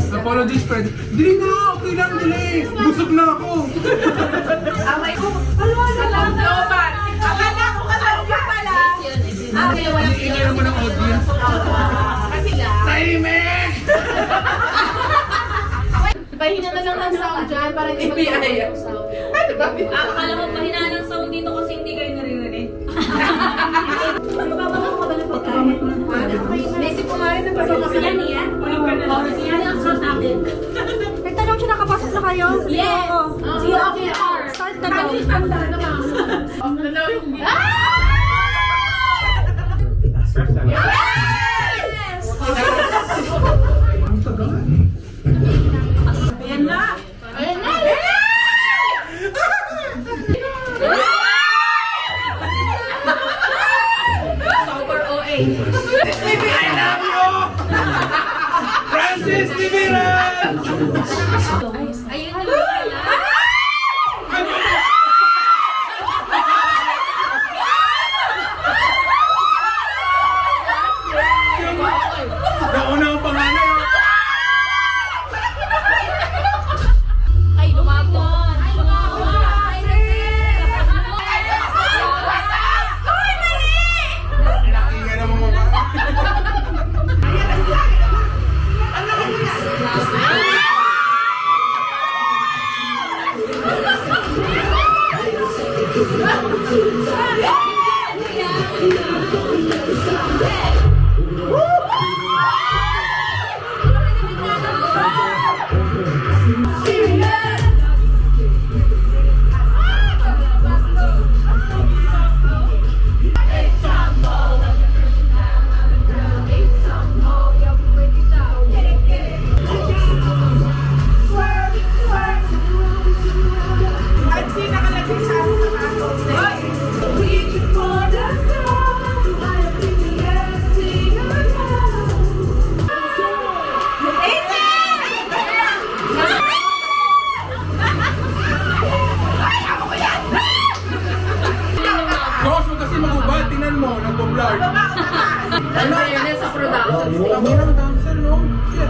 Apologies, Fred. Dili na! Okay lang, dili! Busog na ako! Amay ko. Loban. Akala ko kasama ka pala. Walang Tingnan mo ng audience. kasi lang. Tahimik! Pahina na lang ng sound dyan para hindi mag-iaya. Ano ba? Akala mo pahinaan ng sound dito kasi hindi kayo naririnig. Babaka ko ba ng pagkain? Messi po nga rin na pasok kasi yan yan. Ulog ka na lang. Yan ang sound natin. Nagtanong siya, nakapasok na kayo? Yes! See you off your hour. Start na daw. Ang tagal. Ayan na! Ayan na! Super OA. I love you! Francis Tibiran! Ayun yung wala. Nauna ang panganay. Ay, lumagon. Ay, lumagon. Ay, Nakinggan ang mga bata. Boss mo kasi magubad, tingnan mo, nagbo-blur. Ano yun sa production? Kami lang dancer, no? Shit.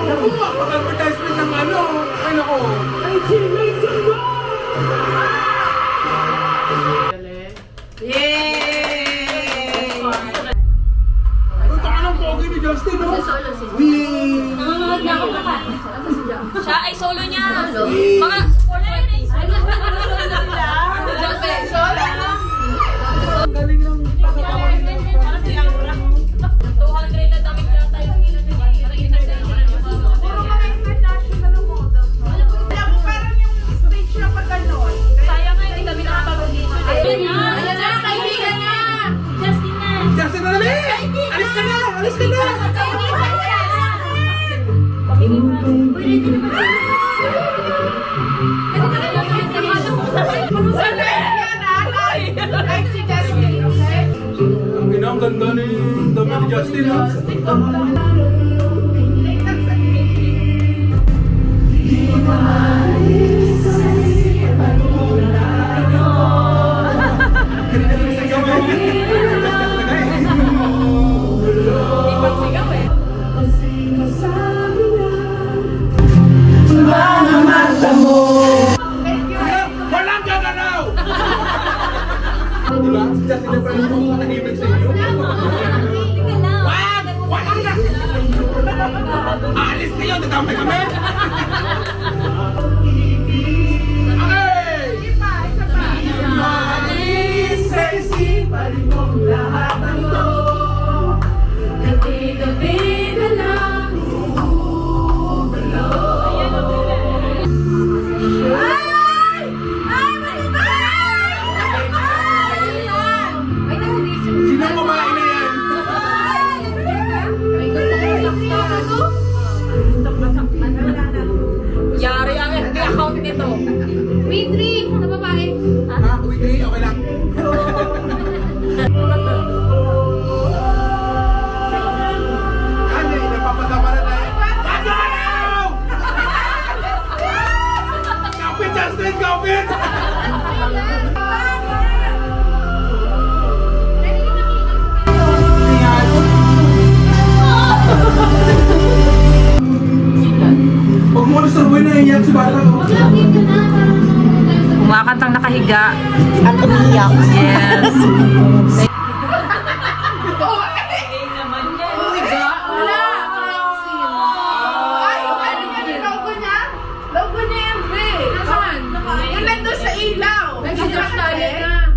Naku, pag-advertisement ng ano. Ay, nako. Yay! Punta ka ng pogi ni Justin, no? Wee! Nanonood na ako pa. Siya ay solo niya. Mga 4 Galing ng pagkakawa nila. 200 na damit yata yung Puro mga international model. Alam mo, parang yung stage na pag ganon. sayang nga, hindi kami nakapagod dito. Ayun na! Ayan na, kaibigan na! Justin na! Justin na namin! Alis ka na! Alis ka na! Like si Justin, okay? Ang ina, ang ganda ni dami ni Justin, ha? Si Justin na pala yung nanahimik sa inyo. Wag! Wag ang na! Alis kayo! Nagamay kami! Okay! Malis sa isipan mong lahat ng ito. Gabi-gabi na lang. Sino ang babae na yan? Yari ang FB account nito. Wait, na babae. Ha? Wait, okay lang. Ano eh, napapadama na tayo. Agaw! Kapit, Justin! Kapit! Huwag mo alas buhay na iyak si Bata. Kumakantang nakahiga. At umiyak. Yes. Logo niya yung B. Nasaan? Yung nandun sa ilaw. Nag-Josh tayo na.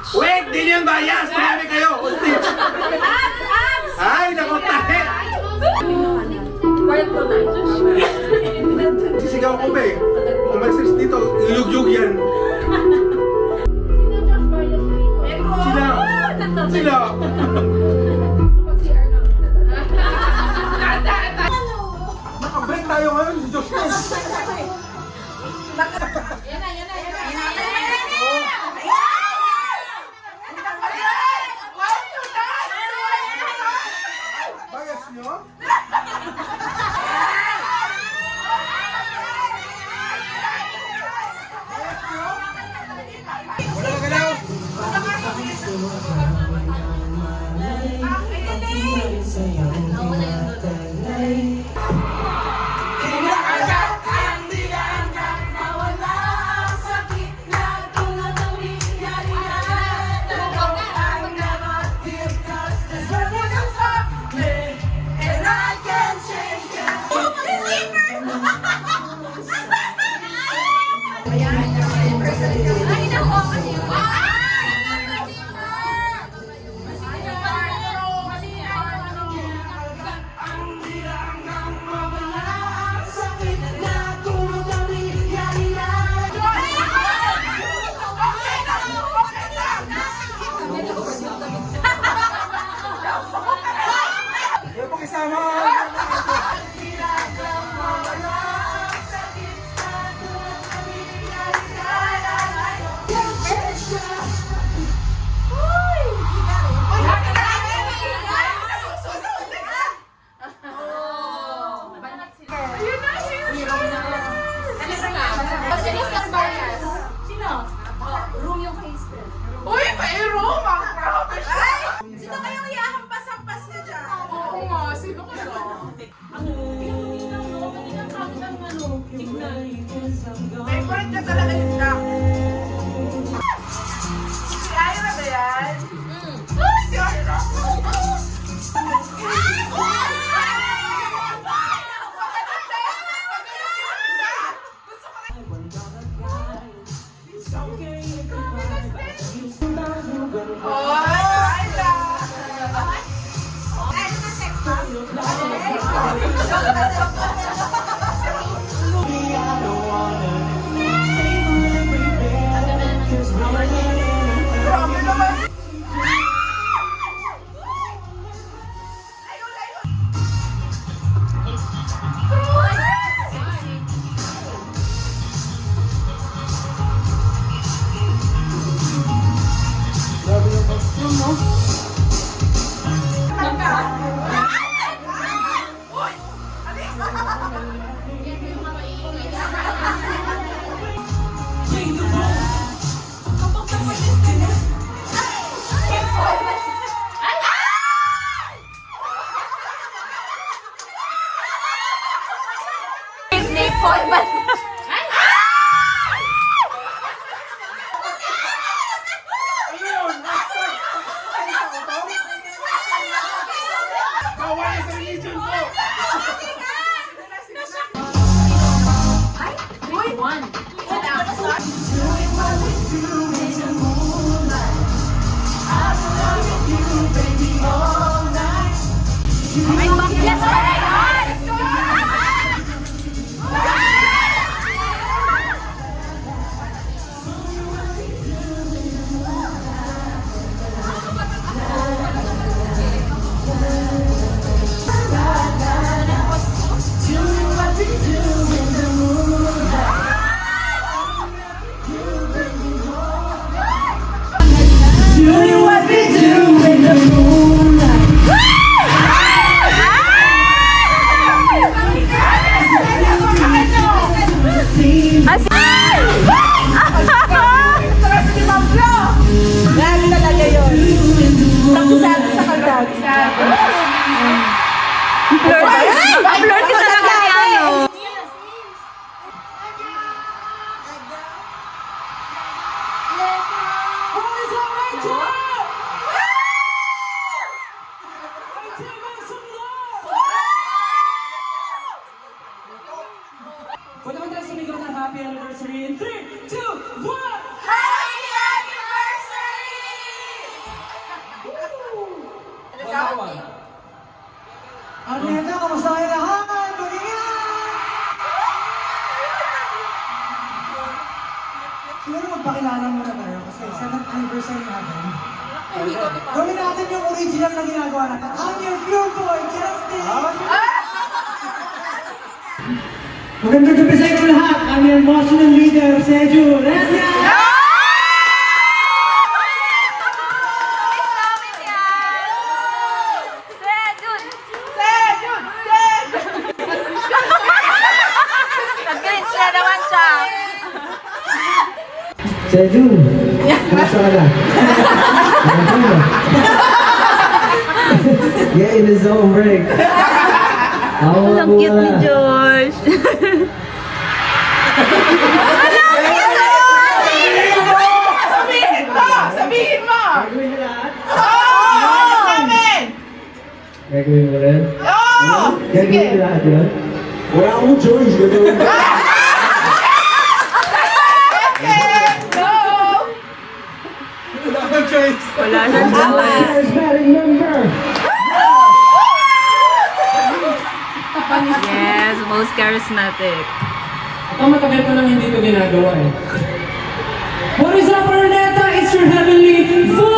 Wait! Di niyan bias! Tumami kayo! Stitch! Ay, naku tahe! Sisigaw ko ba eh. Umalis dito, yug-yug yan. Sila! Sila! Nakabreak tayo ngayon, Diyos ko! Bias nyo? Wala ka galaw! Hoy, ba? Bawal sa religion ko! Ay, bakit? Grabe talaga yun. Takusado sa kagad. Upload ka talaga ni ano. Wala mo tayo sumigaw ng happy anniversary in 3, 2, 1! Arneta, kamusta kayo lahat? Mag-ingat! Siguro magpakilala muna tayo kasi 7th anniversary natin. Gawin natin yung original na ginagawa natin. I'm your pure boy, Justin! Magandang gabi sa inyo lahat. I'm your emotional leader, Seju. Let's go! Nag-cringe na naman siya. Seju, kamusta ka na? Get in the zone break. Ang cute ni Josh. Sabihin mo! Gagawin na lahat? Oo! Namin! Gagawin mo rin? Oo! Gagawin na lahat yun? Wala akong choice. Gagawin mo. Go! Wala kang choice. Wala siyang choice. First batting member. Yes, most charismatic. Ito matagal ko nang hindi ito ginagawa eh. What is up, Arneta? It's your heavenly voice!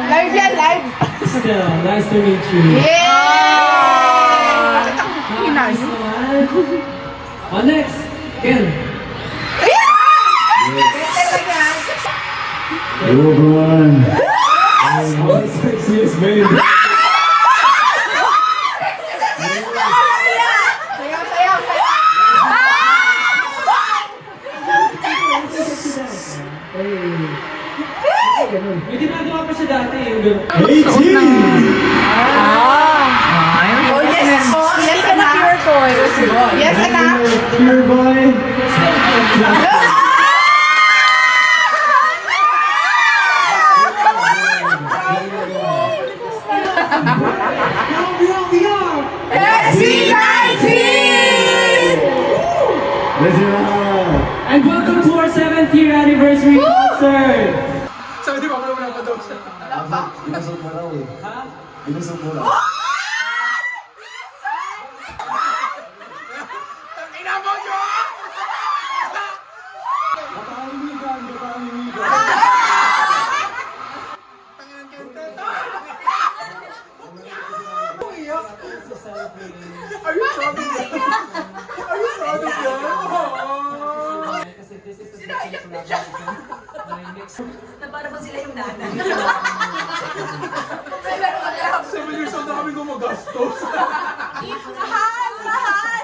Live yan, live! Still, nice to meet you. Yay! Bakit ako hinay? Nice naman. Next, Ken. Hello everyone. Oh, sexiest baby. Sayaw, sayaw, sayaw! May ginagawa pa siya dati yung gano'n. Oh, yes! Oh, yes, anak! Yes, anak! Pure boy. We are. SB19! Let's go. And welcome to our 7th year anniversary concert! Sabi di ba wala pa daw siya? Binusog mo raw eh. Ha? Binusog mo raw. Ina mo nyo! Kapahimigan, kapahimigan. Are you proud of that? Are you proud of that? Kasi this is the best collaboration. My next... 7 years old na kami gumagastos. Mahal! Mahal!